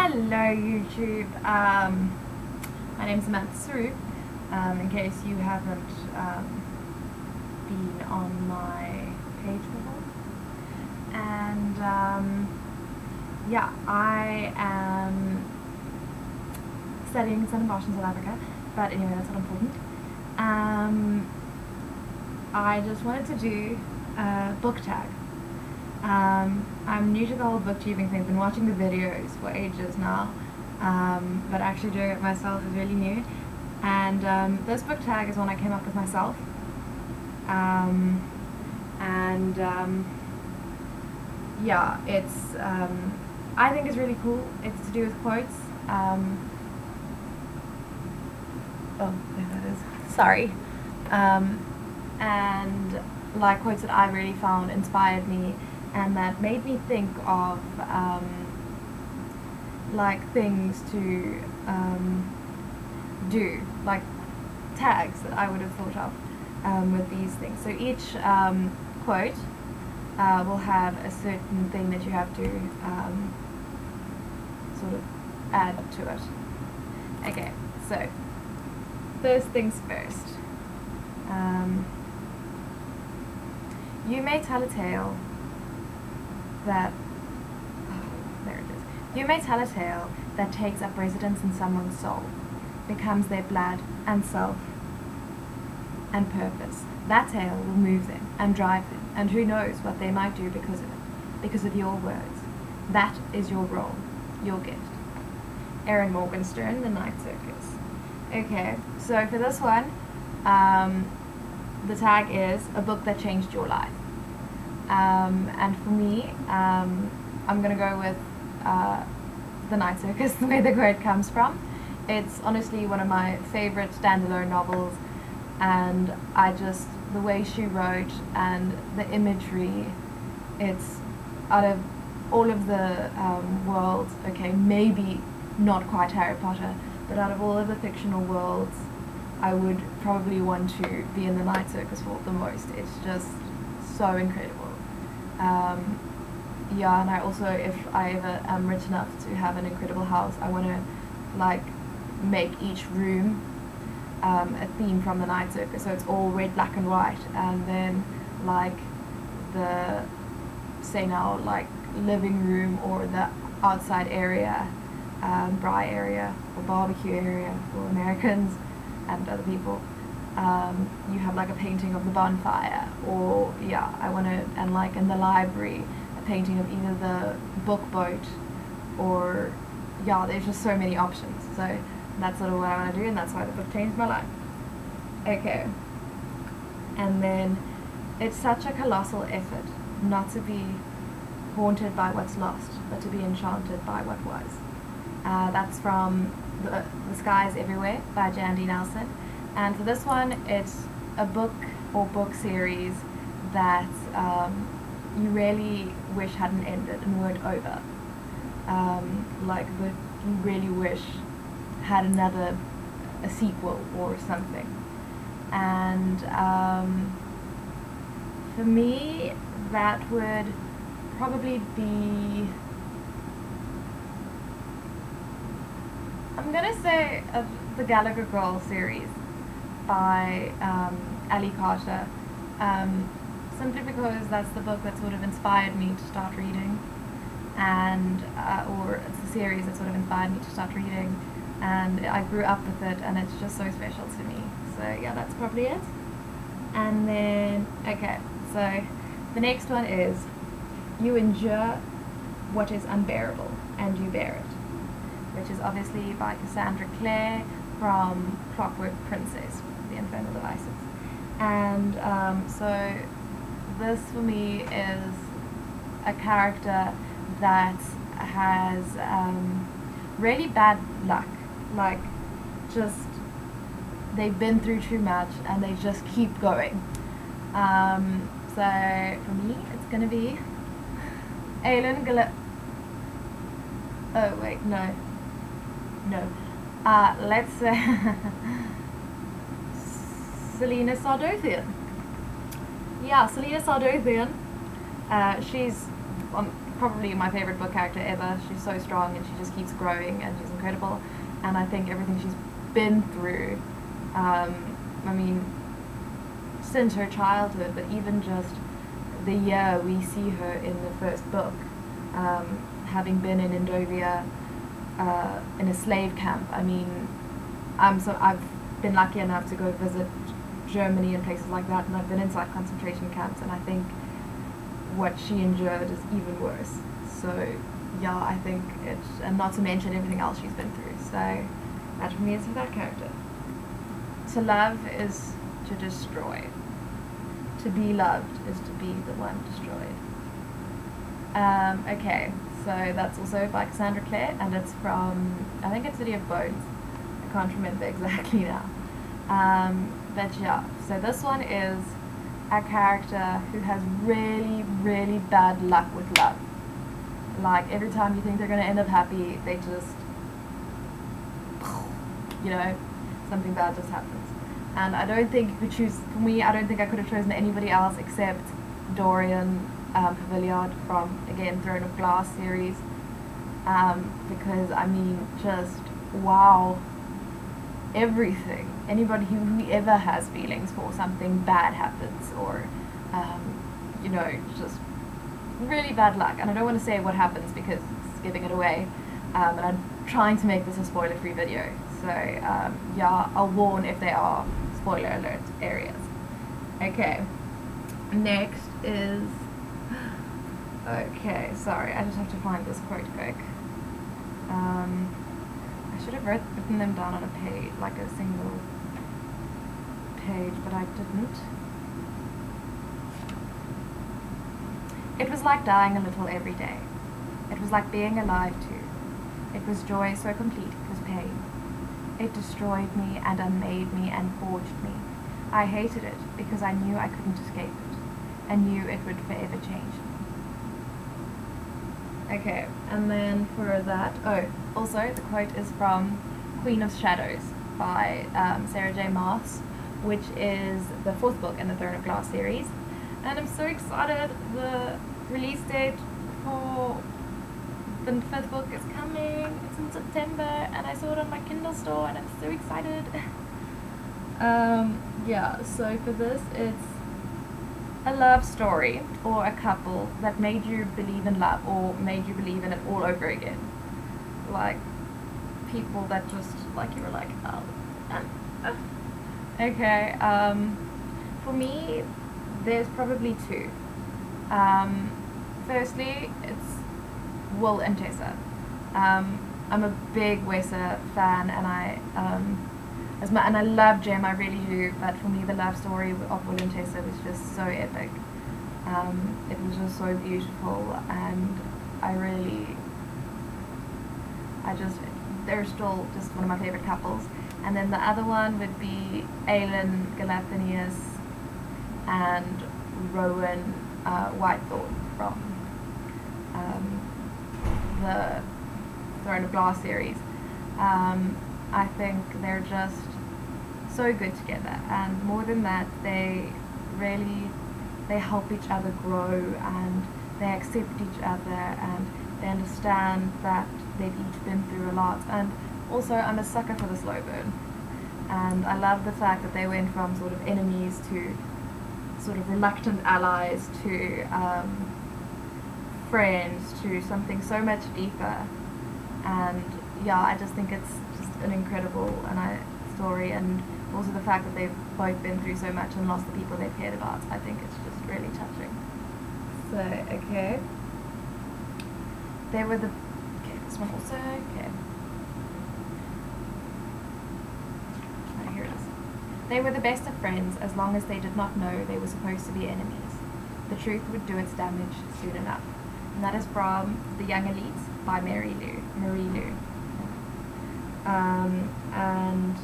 Hello YouTube, my name's Samantha Suru, in case you haven't been on my page before, and yeah, I am studying Stellenbosch in South Africa, but anyway, that's not important. I just wanted to do a book tag. I'm new to the whole booktubing thing. I've been watching the videos for ages now, but actually doing it myself is really new. And this book tag is one I came up with myself. Yeah, it's I think it's really cool. It's to do with quotes. Oh, there that is. Sorry. And like quotes that I really found inspired me, and that made me think of like things to do, like tags that I would have thought of with these things. So each quote will have a certain thing that you have to sort of add to it. Okay, so first things first. You may tell a tale that, there it is. You may tell a tale that takes up residence in someone's soul, becomes their blood and self and purpose. That tale will move them and drive them, and who knows what they might do because of it, because of your words. That is your role, your gift. Erin Morgenstern, The Night Circus. Okay, so for this one, the tag is a book that changed your life. And for me, I'm going to go with The Night Circus, the way the quote comes from. It's honestly one of my favorite standalone novels, and the way she wrote and the imagery, it's out of all of the worlds, okay, maybe not quite Harry Potter, but out of all of the fictional worlds, I would probably want to be in the Night Circus for the most. It's just so incredible. Yeah, and I also, if I ever am rich enough to have an incredible house, I want to like make each room a theme from the Night Circus, so it's all red, black and white, and then like the, say now, like living room or the outside area, braai area or barbecue area for Americans and other people, you have like a painting of the bonfire, or yeah, I want to, and like in the library, a painting of either the book boat, or yeah, there's just so many options. So that's sort of what I want to do, and that's why the book changed my life. Okay, and then it's such a colossal effort not to be haunted by what's lost, but to be enchanted by what was. That's from The Sky is Everywhere by Jandy Nelson. And for this one, it's a book or book series that you really wish hadn't ended and weren't over. Like that you really wish had a sequel or something. And for me, that would probably be, I'm gonna say the Gallagher Girl series by Ali Carter, simply because that's the book that sort of inspired me to start reading, and or it's a series that sort of inspired me to start reading, and I grew up with it, and it's just so special to me. So yeah, that's probably it. And then, okay, so the next one is, you endure what is unbearable and you bear it, which is obviously by Cassandra Clare from Clockwork Princess, The Infernal Devices. And so this for me is a character that has really bad luck, like just they've been through too much and they just keep going. So for me, it's gonna be oh wait, no. Let's say Selena Sardothian. Yeah, Selena Sardothian. She's probably my favorite book character ever. She's so strong and she just keeps growing and she's incredible. And I think everything she's been through, I mean, since her childhood, but even just the year we see her in the first book, having been in Indovia, in a slave camp. I mean, I've been lucky enough to go visit Germany and places like that, and I've been inside concentration camps, and I think what she endured is even worse. So yeah, I think and not to mention everything else she's been through. So that for me is that character. To love is to destroy. To be loved is to be the one destroyed. Okay, so that's also by Cassandra Clare, and it's from, I think it's City of Bones. I can't remember exactly now. But yeah, so this one is a character who has really, really bad luck with love. Like, every time you think they're going to end up happy, they just, you know, something bad just happens. And I don't think you could choose, for me, I don't think I could have chosen anybody else except Dorian Paviliard from, again, Throne of Glass series. Because, I mean, just, wow, everything. Anybody who ever has feelings for something bad happens, or, you know, just really bad luck. And I don't want to say what happens because it's giving it away. And I'm trying to make this a spoiler-free video. So, yeah, I'll warn if there are spoiler alert areas. Okay, next is, okay, sorry, I just have to find this quote quick. I should have written them down on a page, like a single page, but I didn't. It was like dying a little every day. It was like being alive too. It was joy so complete it was pain. It destroyed me and unmade me and forged me. I hated it because I knew I couldn't escape it, and knew it would forever change me. Okay, and then for that, oh, also the quote is from Queen of Shadows by Sarah J. Maas, which is the 4th book in the Throne of Glass series. And I'm so excited. The release date for the 5th book is coming. It's in September, and I saw it on my Kindle store, and I'm so excited. Yeah, so for this, it's a love story or a couple that made you believe in love, or made you believe in it all over again. Like, people that just, like, you were like, oh, okay, for me, there's probably two. Firstly, it's Will and Tessa. I'm a big Wessa fan, and I love Jem, I really do, but for me the love story of Will and Tessa was just so epic. It was just so beautiful, and they're still just one of my favorite couples. And then the other one would be Aelin Galathinius and Rowan Whitethorn from the Throne of Glass series. I think they're just so good together, and more than that, they help each other grow, and they accept each other, and they understand that they've each been through a lot. And also, I'm a sucker for the slow burn, and I love the fact that they went from sort of enemies to sort of reluctant allies to friends to something so much deeper. And yeah, I just think it's just an incredible story, and also the fact that they've both been through so much and lost the people they've cared about. I think it's just really touching. So, okay. This one also, okay. Oh, here it is. They were the best of friends as long as they did not know they were supposed to be enemies. The truth would do its damage soon enough. And that is from The Young Elites by Marie Lu. And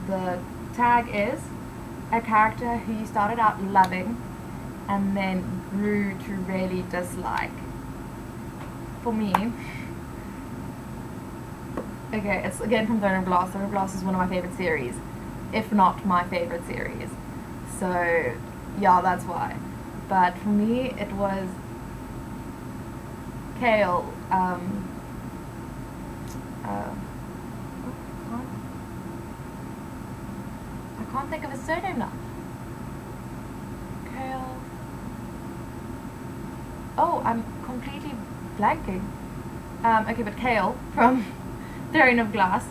the tag is a character who you started out loving and then grew to really dislike. For me, okay, it's again from Throne of Glass. Throne of Glass is one of my favorite series, if not my favorite series. So yeah, that's why. But for me, it was Kale, I can't think of his surname now. Kale. Oh, I'm completely blanking. Okay, but Kale from Throne of Glass.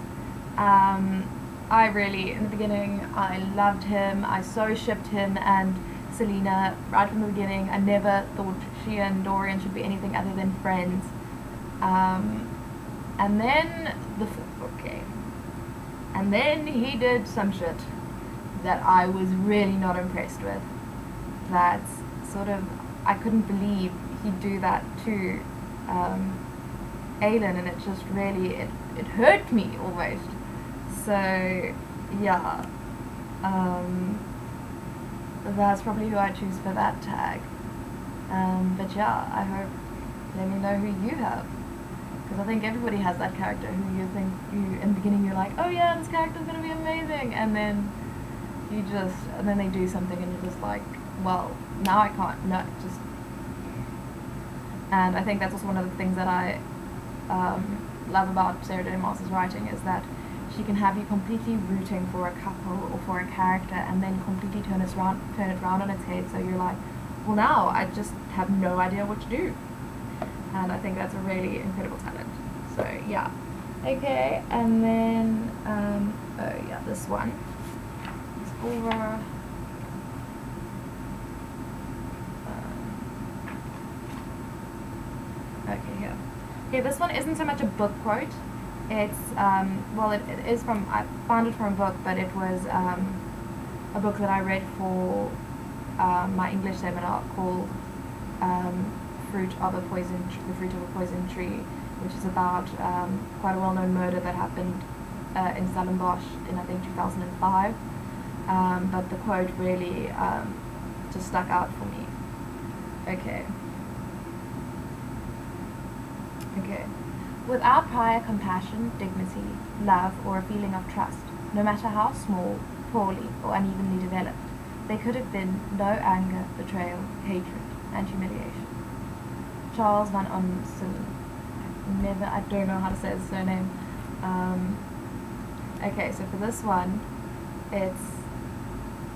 I really, in the beginning, I loved him. I so shipped him and Selena right from the beginning. I never thought she and Dorian should be anything other than friends. And then the fifth book came. And then he did some shit that I was really not impressed with. That's sort of, I couldn't believe he'd do that to Aelin, and it just really, it hurt me almost. So, yeah, that's probably who I choose for that tag. But yeah, I hope, let me know who you have. Because I think everybody has that character who you think, in the beginning you're like, oh yeah, this character's going to be amazing, and then and then they do something and you're just like, well, now I can't, no, just. And I think that's also one of the things that I love about Sarah J. Maas's writing, is that she can have you completely rooting for a couple or for a character and then completely turn it around on its head, so you're like, well, now I just have no idea what to do. And I think that's a really incredible talent. So yeah. Okay, and then oh yeah, this one is over. Okay, here. Okay, this one isn't so much a book quote. It's well, it is from, I found it from a book, but it was a book that I read for my English seminar called The Fruit of a Poison Tree, which is about quite a well-known murder that happened in Stellenbosch in, I think, 2005. But the quote really just stuck out for me. Okay. Without prior compassion, dignity, love, or a feeling of trust, no matter how small, poorly, or unevenly developed, there could have been no anger, betrayal, hatred, and humiliation. Charles van Onselen. I don't know how to say his surname. Okay, so for this one, it's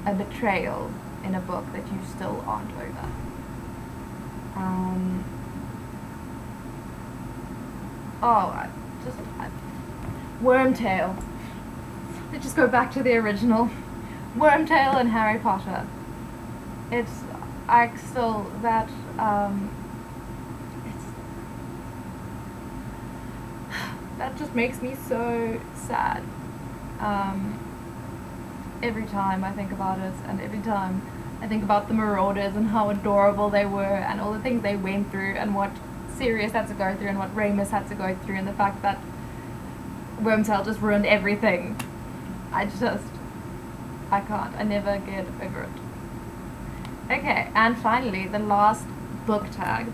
a betrayal in a book that you still aren't over. Wormtail. Let's just go back to the original. Wormtail and Harry Potter. That just makes me so sad. Every time I think about it, and every time I think about the Marauders and how adorable they were, and all the things they went through, and what Sirius had to go through, and what Remus had to go through, and the fact that Wormtail just ruined everything. I can't. I never get over it. Okay, and finally, the last book tag,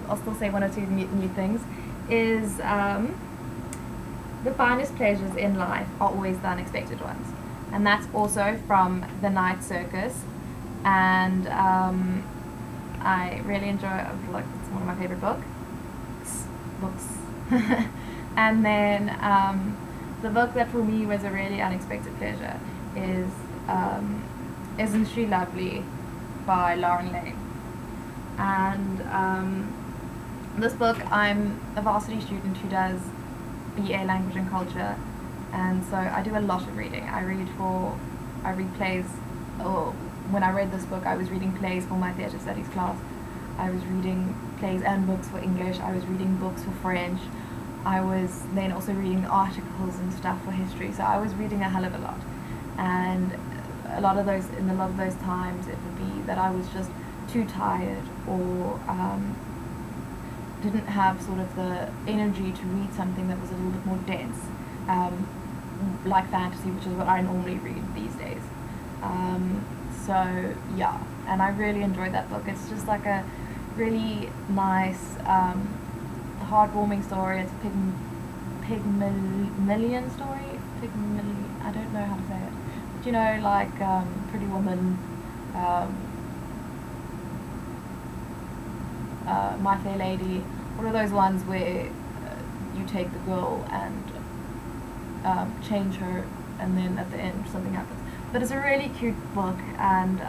I'll still say one or two new things, is the finest pleasures in life are always the unexpected ones. And that's also from The Night Circus. And I really enjoy it. It's one of my favorite books. And then the book that for me was a really unexpected pleasure is Isn't She Lovely by Lauren Lane. And this book, I'm a varsity student who does BA Language and Culture, and so I do a lot of reading. I read plays, or when I read this book I was reading plays for my theatre studies class. I was reading plays and books for English. I was reading books for French. I was then also reading articles and stuff for history, so I was reading a hell of a lot. And in a lot of those times it would be that I was just too tired, or didn't have sort of the energy to read something that was a little bit more dense, like fantasy, which is what I normally read these days. So yeah, and I really enjoyed that book. It's just like a really nice, heartwarming story. It's a Pygmalion story. I don't know how to say it. But you know, like Pretty Woman, My Fair Lady, one of those ones where you take the girl and change her, and then at the end something happens. But it's a really cute book, and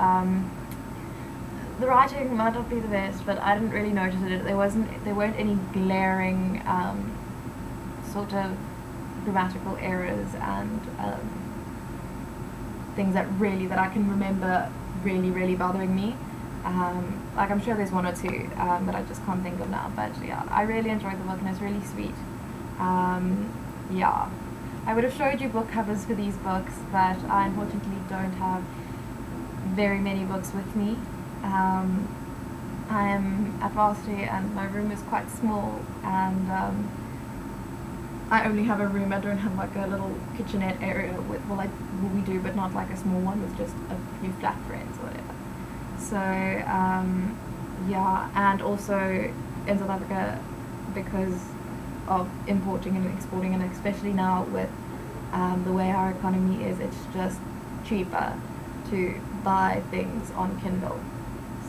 the writing might not be the best, but I didn't really notice it. There weren't any glaring sort of grammatical errors and things that I can remember really bothering me. Like, I'm sure there's one or two that I just can't think of now, but yeah, I really enjoyed the book, and it's really sweet. Yeah, I would have showed you book covers for these books, but I unfortunately don't have very many books with me. I am at varsity and my room is quite small, and I only have a room. I don't have like a little kitchenette area with, well, we do, but not like a small one with just a few flat friends or whatever. So yeah, and also in South Africa, because of importing and exporting, and especially now with the way our economy is, it's just cheaper to buy things on Kindle.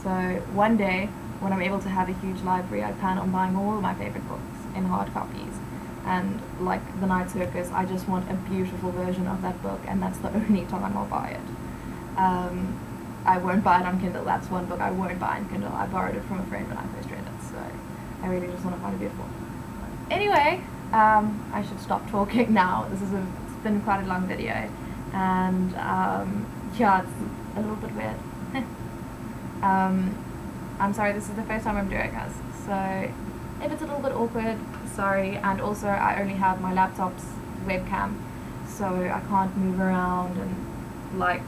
So one day, when I'm able to have a huge library, I plan on buying all of my favorite books in hard copies. And like The Night Circus, I just want a beautiful version of that book, and that's the only time I'll buy it. I won't buy it on Kindle. That's one book I won't buy on Kindle. I borrowed it from a friend when I first read it, so I really just want to find it beautiful. Anyway, I should stop talking now. It's been quite a long video, and yeah, it's a little bit weird. I'm sorry, this is the first time I'm doing this, so if it's a little bit awkward, sorry. And also, I only have my laptop's webcam, so I can't move around and like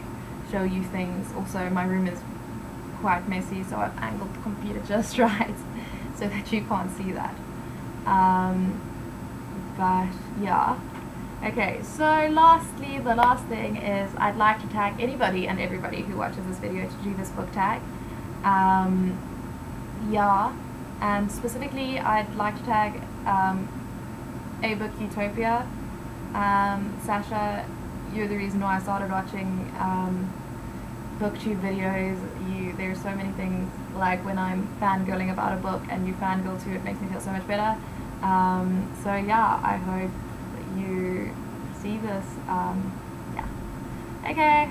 show you things. Also, my room is quite messy, so I've angled the computer just right so that you can't see that. But yeah. Okay, so lastly, the last thing is I'd like to tag anybody and everybody who watches this video to do this book tag. Yeah, and specifically I'd like to tag abookutopia. Sasha, you're the reason why I started watching booktube videos. There's so many things, like when I'm fangirling about a book and you fangirl too, it makes me feel so much better. So yeah, I hope you see this. Yeah. Okay.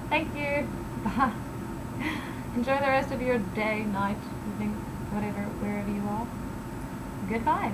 Thank you. Bye. Enjoy the rest of your day, night, evening, whatever, wherever you are. Goodbye.